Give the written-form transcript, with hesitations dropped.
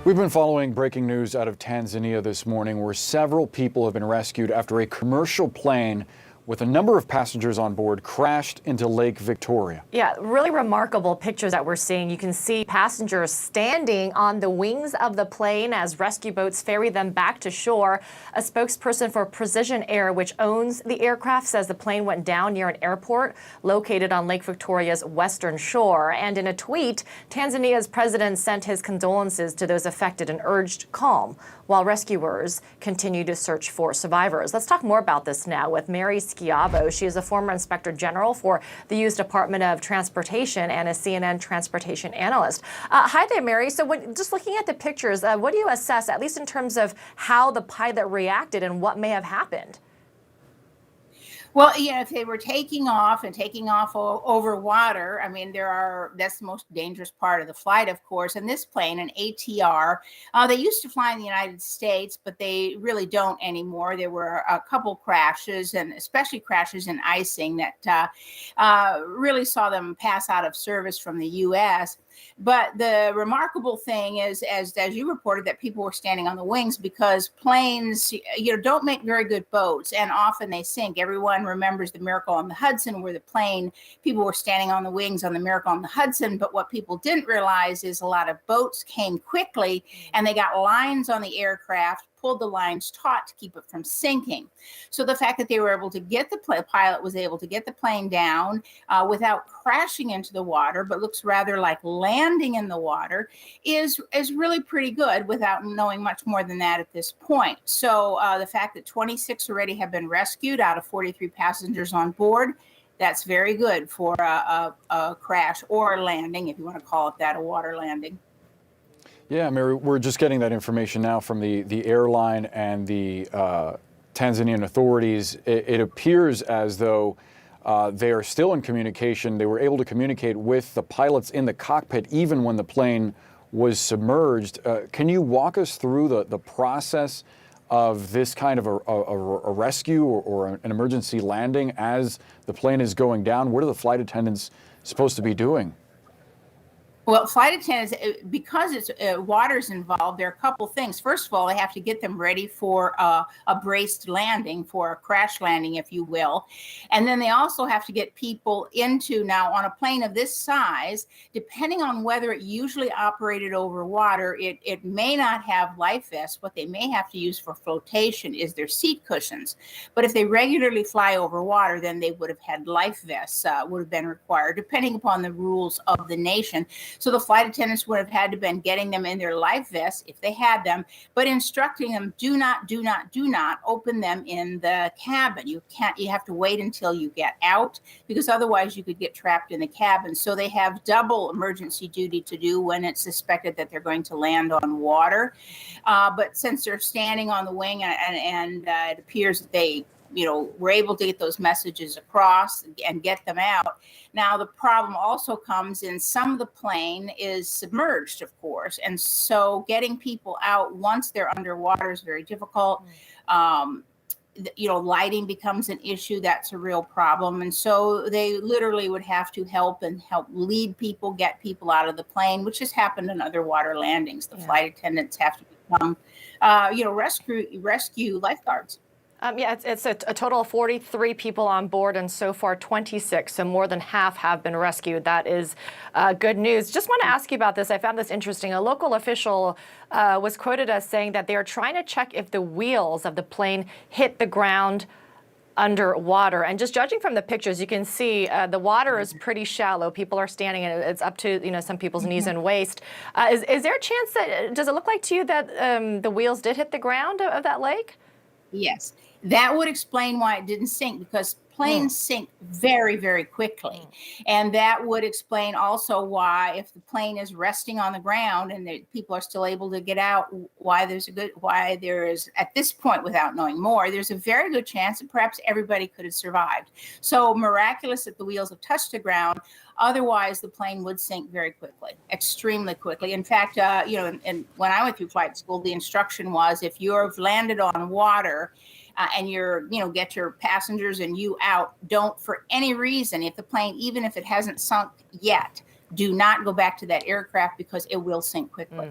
We've been following breaking news out of Tanzania this morning where several people have been rescued after a commercial plane with a number of passengers on board crashed into Lake Victoria. Yeah, really remarkable pictures that we're seeing. You can see passengers standing on the wings of the plane as rescue boats ferry them back to shore. A spokesperson for Precision Air, which owns the aircraft, says the plane went down near an airport located on Lake Victoria's western shore. And in a tweet, Tanzania's president sent his condolences to those affected and urged calm while rescuers continue to search for survivors. Let's talk more about this now with Mary Schiavo. She is a former Inspector General for the U.S. Department of Transportation and a CNN transportation analyst. Hi there, Mary. So just looking at the pictures, what do you assess, at least in terms of how the pilot reacted and what may have happened? Well, if they were taking off over water, I mean, that's the most dangerous part of the flight, of course. And this plane, an ATR, they used to fly in the United States, but they really don't anymore. There were a couple crashes, and especially crashes in icing that really saw them pass out of service from the U.S. But the remarkable thing is, as you reported, that people were standing on the wings because planes, don't make very good boats, and often they sink. Everyone remembers the Miracle on the Hudson, where people were standing on the wings on the Miracle on the Hudson. But what people didn't realize is a lot of boats came quickly, and they got lines on the aircraft, pulled the lines taut to keep it from sinking. So the fact that they were able to get the pilot was able to get the plane down without crashing into the water, but looks rather like landing in the water, is really pretty good without knowing much more than that at this point. So the fact that 26 already have been rescued out of 43 passengers on board, that's very good for a crash or a landing, if you want to call it that, a water landing. Yeah, Mary, we're just getting that information now from the airline and the Tanzanian authorities. It appears as though they are still in communication. They were able to communicate with the pilots in the cockpit even when the plane was submerged. Can you walk us through the process of this kind of a rescue or an emergency landing as the plane is going down? What are the flight attendants supposed to be doing? Well, flight attendants, because it's water's involved, there are a couple things. First of all, they have to get them ready for a braced landing, for a crash landing, if you will. And then they also have to get people now on a plane of this size, depending on whether it usually operated over water, it may not have life vests. What they may have to use for flotation is their seat cushions. But if they regularly fly over water, then they would have had life vests, would have been required, depending upon the rules of the nation. So the flight attendants would have had to been getting them in their life vests if they had them, but instructing them, do not open them in the cabin. You have to wait until you get out, because otherwise you could get trapped in the cabin. So they have double emergency duty to do when it's suspected that they're going to land on water. But since they're standing on the wing and it appears that they we're able to get those messages across and get them out. Now, the problem also comes in some of the plane is submerged, of course. And so getting people out once they're underwater is very difficult. Lighting becomes an issue. That's a real problem. And so they literally would have to help lead people, get people out of the plane, which has happened in other water landings. The flight attendants have to become, rescue lifeguards. It's a total of 43 people on board, and so far 26, so more than half have been rescued. That is good news. Just want to ask you about this. I found this interesting. A local official was quoted as saying that they are trying to check if the wheels of the plane hit the ground underwater. And just judging from the pictures, you can see the water is pretty shallow. People are standing, and it's up to some people's knees and waist. Is there a chance that, does it look like to you that the wheels did hit the ground of that lake? Yes, that would explain why it didn't sink, because planes sink very, very quickly. And that would explain also why, if the plane is resting on the ground and people are still able to get out, why there is, at this point, without knowing more, there's a very good chance that perhaps everybody could have survived. So miraculous that the wheels have touched the ground. Otherwise, the plane would sink very quickly, extremely quickly. In fact, and when I went through flight school, the instruction was, if you've landed on water and get your passengers and you out, don't, for any reason, if the plane, even if it hasn't sunk yet, do not go back to that aircraft, because it will sink quickly.